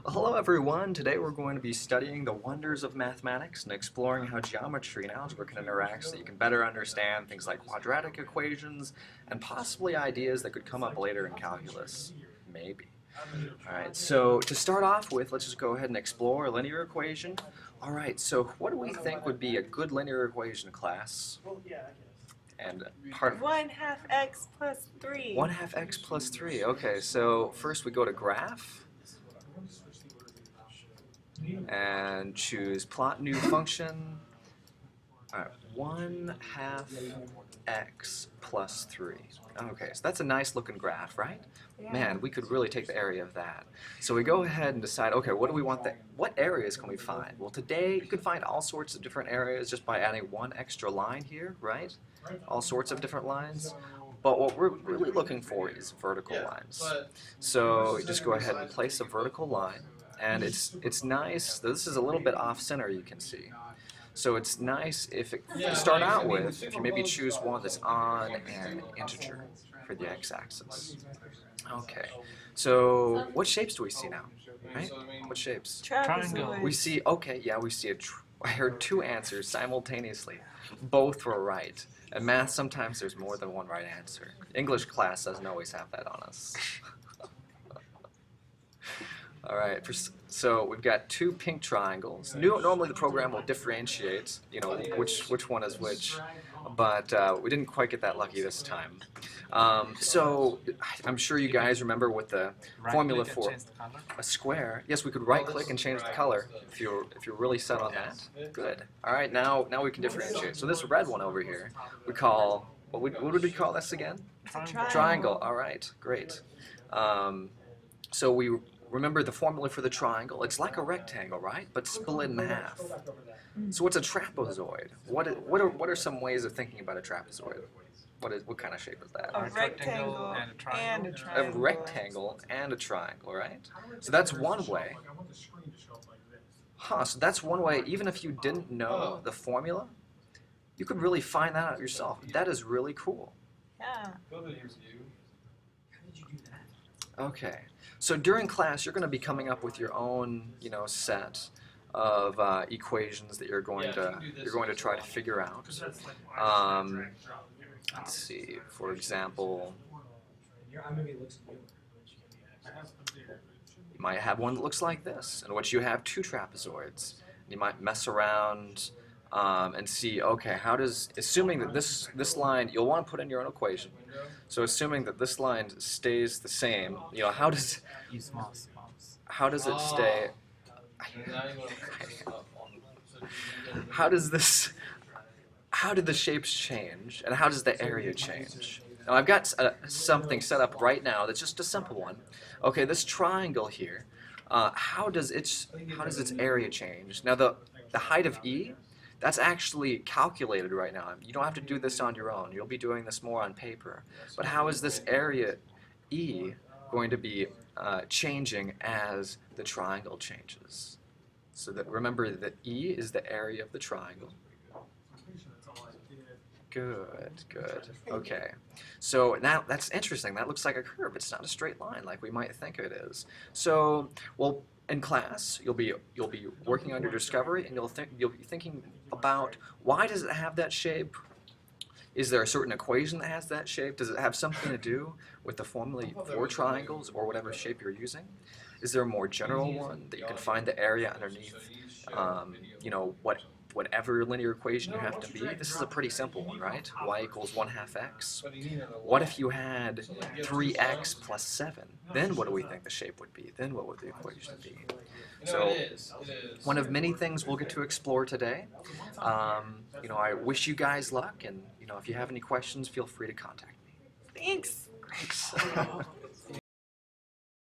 Well, hello everyone. Today we're going to be studying the wonders of mathematics and exploring how geometry and algebra can interact so you can better understand things like quadratic equations and possibly ideas that could come up later in calculus. Maybe. Alright, so to start off with, let's just go ahead and explore a linear equation. Alright, so what do we think would be a good linear equation, class? And part 1/2 x plus 3. 1/2 x plus 3. Okay, so first we go to graph and choose plot new function. Alright, 1/2 x plus 3. Okay, so that's a nice looking graph, right? Yeah. Man, we could really take the area of that. So we go ahead and decide, okay, what do we want what areas can we find? Well, today you can find all sorts of different areas just by adding one extra line here, right? All sorts of different lines. But what we're really looking for is vertical lines. So you just go ahead and place a vertical line. And it's nice, this is a little bit off center, you can see. So it's nice if you start out with, if you maybe choose one that's on an integer for the x-axis. Okay, so what shapes do we see now, right? What shapes? Trapezoid. We see, okay, yeah, we see I heard two answers simultaneously. Both were right. In math, sometimes there's more than one right answer. English class doesn't always have that on us. All right, so we've got two pink triangles. Normally the program will differentiate, you know, which one is which, but we didn't quite get that lucky this time. So I'm sure you guys remember what the formula for a square. Yes, we could right-click and change the color if you're really set on that. Good. All right, now we can differentiate. So this red one over here, we call what would we call this again? Triangle. All right, great. So we remember the formula for the triangle. It's like a rectangle, right? But split in half. So what's a trapezoid? What are some ways of thinking about a trapezoid? What kind of shape is that? A rectangle and a triangle. A rectangle and a triangle, right? So that's one way. So that's one way. Even if you didn't know the formula, you could really find that out yourself. That is really cool. Yeah. Okay, so during class you're going to be coming up with your own, set of equations that you're going to try to figure out. Let's see, for example, you might have one that looks like this, in which you have two trapezoids. You might mess around and see, okay, assuming that this line, you'll want to put in your own equation. So assuming that this line stays the same, how does it stay? How did the shapes change, and how does the area change? Now I've got something set up right now that's just a simple one. Okay, this triangle here, how does its area change? Now the height of E, that's actually calculated right now. You don't have to do this on your own. You'll be doing this more on paper. But how is this area E going to be changing as the triangle changes? So that remember that E is the area of the triangle. Good, good. Okay. So now that's interesting. That looks like a curve. It's not a straight line like we might think it is. So, well, in class, you'll be working on your discovery, and you'll be thinking about, why does it have that shape? Is there a certain equation that has that shape? Does it have something to do with the formula for triangles or whatever shape you're using? Is there a more general one that you can find the area underneath? Whatever linear equation you have to be. This is a pretty simple one, right? Y equals 1/2 x. What if you had 3x plus 7? Then what do we think the shape would be? Then what would the equation be? So one of many things we'll get to explore today. I wish you guys luck, and if you have any questions, feel free to contact me. Thanks. Thanks.